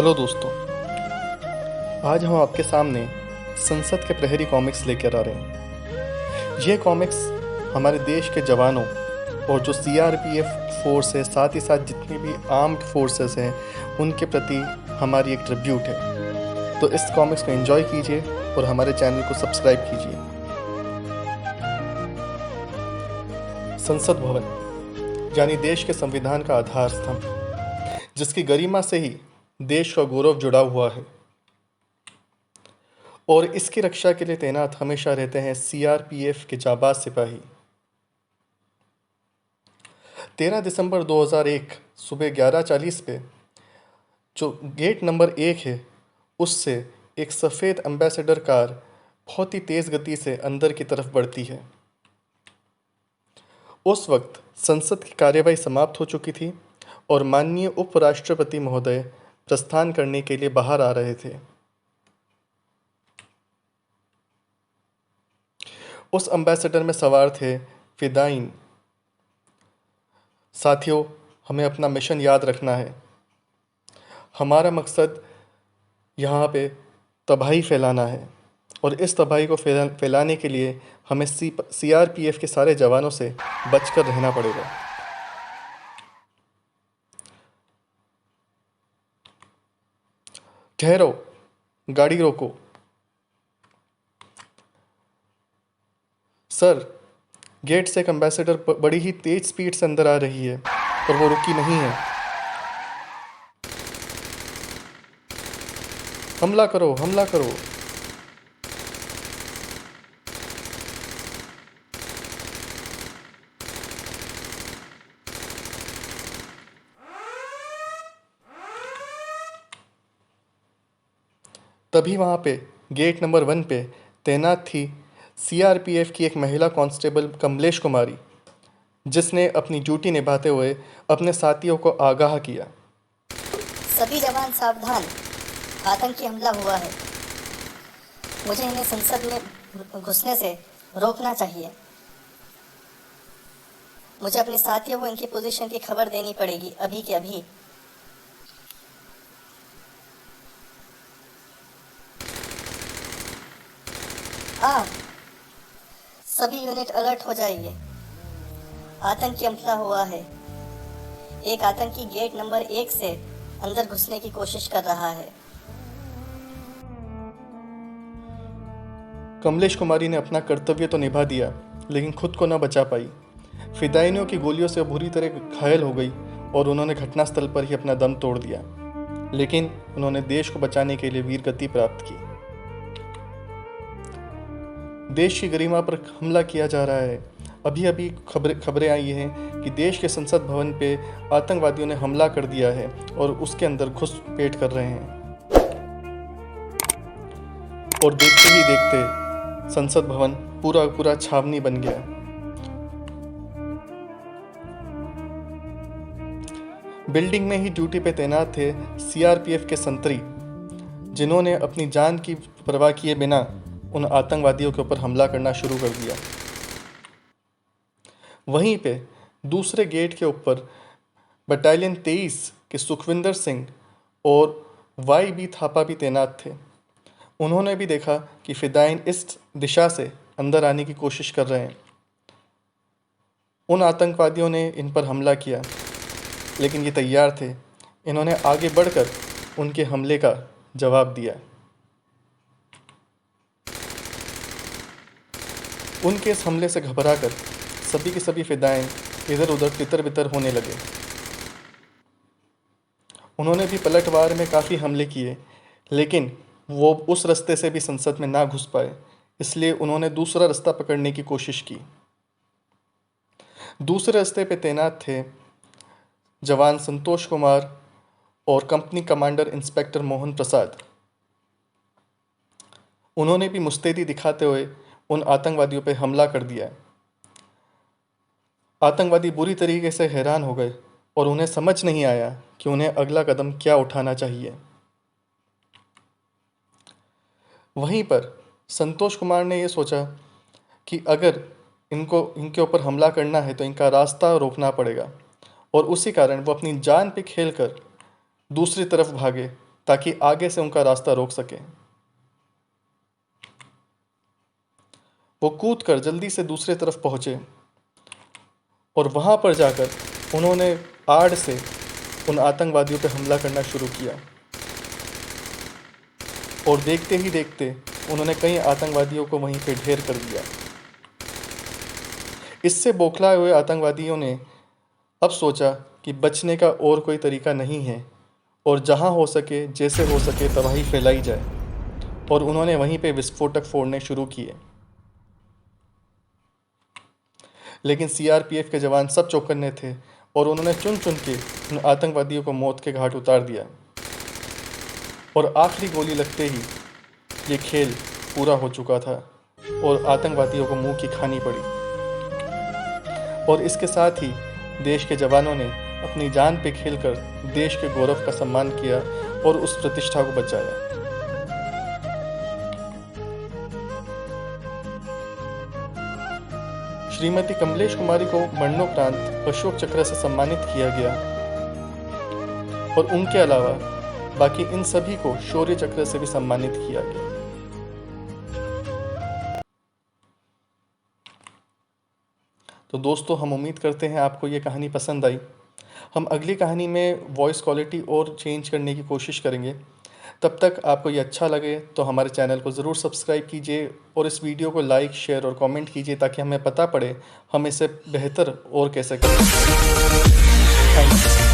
Hello दोस्तों, आज हम आपके सामने संसद के प्रहरी कॉमिक्स लेकर आ रहे हैं। ये कॉमिक्स हमारे देश के जवानों और जो सीआरपीएफ फोर्स है, साथ ही साथ जितनी भी आर्म्ड फोर्सेस हैं, उनके प्रति हमारी एक ट्रिब्यूट है। तो इस कॉमिक्स को एंजॉय कीजिए और हमारे चैनल को सब्सक्राइब कीजिए। संसद भवन यानी देश के संविधान का आधार स्तंभ, जिसकी गरिमा से ही देश का गौरव जुड़ा हुआ है और इसकी रक्षा के लिए तैनात हमेशा रहते हैं सीआरपीएफ के जाबाज सिपाही। 13 दिसंबर 2001 सुबह 11:40 पे जो गेट नंबर 1 है, उससे एक सफ़ेद एम्बेसडर कार बहुत ही तेज़ गति से अंदर की तरफ बढ़ती है। उस वक्त संसद की कार्यवाही समाप्त हो चुकी थी और माननीय उपराष्ट्रपति महोदय प्रस्थान करने के लिए बाहर आ रहे थे। उस एम्बेसडर में सवार थे फिदाइन। साथियों, हमें अपना मिशन याद रखना है। हमारा मकसद यहाँ पे तबाही फैलाना है और इस तबाही को फैलाने के लिए हमें सीआरपीएफ के सारे जवानों से बचकर रहना पड़ेगा। ठहरो, गाड़ी रोको। सर, गेट से एक एम्बेसडर बड़ी ही तेज स्पीड से अंदर आ रही है और वो रुकी नहीं है। हमला करो, हमला करो। तभी वहाँ पे गेट नंबर 1 पे तैनात थी सीआरपीएफ की एक महिला कांस्टेबल कमलेश कुमारी, जिसने अपनी ड्यूटी निभाते हुए अपने साथियों को आगाह किया। सभी जवान सावधान, आतंकी हमला हुआ है। मुझे इन्हें संसद में घुसने से रोकना चाहिए। मुझे अपने साथियों को इनकी पोजीशन की खबर देनी पड़ेगी, अभी के अभी। सभी यूनिट अलर्ट हो जाइए। आतंकी हमला हुआ है। एक आतंकी गेट नंबर 1 से अंदर घुसने की कोशिश कर रहा है। कमलेश कुमारी ने अपना कर्तव्य तो निभा दिया, लेकिन खुद को न बचा पाई। फिदाइनियों की गोलियों से बुरी तरह घायल हो गई और उन्होंने घटनास्थल पर ही अपना दम तोड़ दिया, लेकिन उन्होंने देश को बचाने के लिए वीरगति प्राप्त की। देश की गरिमा पर हमला किया जा रहा है। अभी अभी खबरें आई हैं कि देश के संसद भवन पे आतंकवादियों ने हमला कर दिया है और उसके अंदर घुसपैठ कर रहे हैं। और देखते ही देखते संसद भवन पूरा छावनी बन गया। बिल्डिंग में ही ड्यूटी पे तैनात थे सीआरपीएफ के संतरी, जिन्होंने अपनी जान की परवाह किए बिना उन आतंकवादियों के ऊपर हमला करना शुरू कर दिया। वहीं पे दूसरे गेट के ऊपर बटालियन 23 के सुखविंदर सिंह और वाई बी थापा भी तैनात थे। उन्होंने भी देखा कि फिदाइन इस दिशा से अंदर आने की कोशिश कर रहे हैं। उन आतंकवादियों ने इन पर हमला किया, लेकिन ये तैयार थे। इन्होंने आगे बढ़कर उनके हमले का जवाब दिया। उनके इस हमले से घबराकर सभी के सभी फिदाइन इधर उधर तितर बितर होने लगे। उन्होंने भी पलटवार में काफ़ी हमले किए, लेकिन वो उस रास्ते से भी संसद में ना घुस पाए, इसलिए उन्होंने दूसरा रास्ता पकड़ने की कोशिश की। दूसरे रास्ते पे तैनात थे जवान संतोष कुमार और company commander inspector Mohan Prasad. उन्होंने भी मुस्तैदी दिखाते हुए उन आतंकवादियों पर हमला कर दिया। आतंकवादी बुरी तरीके से हैरान हो गए और उन्हें समझ नहीं आया कि उन्हें अगला कदम क्या उठाना चाहिए। वहीं पर संतोष कुमार ने यह सोचा कि अगर इनके ऊपर हमला करना है तो इनका रास्ता रोकना पड़ेगा, और उसी कारण वो अपनी जान पे खेलकर दूसरी तरफ भागे ताकि आगे से उनका रास्ता रोक सके। वो कूदकर जल्दी से दूसरे तरफ पहुंचे और वहां पर जाकर उन्होंने आड़ से उन आतंकवादियों पर हमला करना शुरू किया और देखते ही देखते उन्होंने कई आतंकवादियों को वहीं पे ढेर कर दिया। इससे बौखलाए हुए आतंकवादियों ने अब सोचा कि बचने का और कोई तरीका नहीं है और जहां हो सके जैसे हो सके तबाही फैलाई जाए, और उन्होंने वहीं पे विस्फोटक फोड़ने शुरू किए। लेकिन सीआरपीएफ के जवान सब चौकन्ने थे और उन्होंने चुन चुन के उन आतंकवादियों को मौत के घाट उतार दिया और आखिरी गोली लगते ही ये खेल पूरा हो चुका था और आतंकवादियों को मुंह की खानी पड़ी। और इसके साथ ही देश के जवानों ने अपनी जान पे खेलकर देश के गौरव का सम्मान किया और उस प्रतिष्ठा को बचाया। श्रीमती कमलेश कुमारी को मरणोपरांत अशोक चक्र से सम्मानित किया गया और उनके अलावा बाकी इन सभी को शौर्य चक्र से भी सम्मानित किया गया। तो दोस्तों, हम उम्मीद करते हैं आपको ये कहानी पसंद आई। हम अगली कहानी में वॉइस क्वालिटी और चेंज करने की कोशिश करेंगे। तब तक आपको ये अच्छा लगे तो हमारे चैनल को ज़रूर सब्सक्राइब कीजिए और इस वीडियो को लाइक, शेयर और कमेंट कीजिए ताकि हमें पता पड़े हम इसे बेहतर और कैसे करें। Thank you.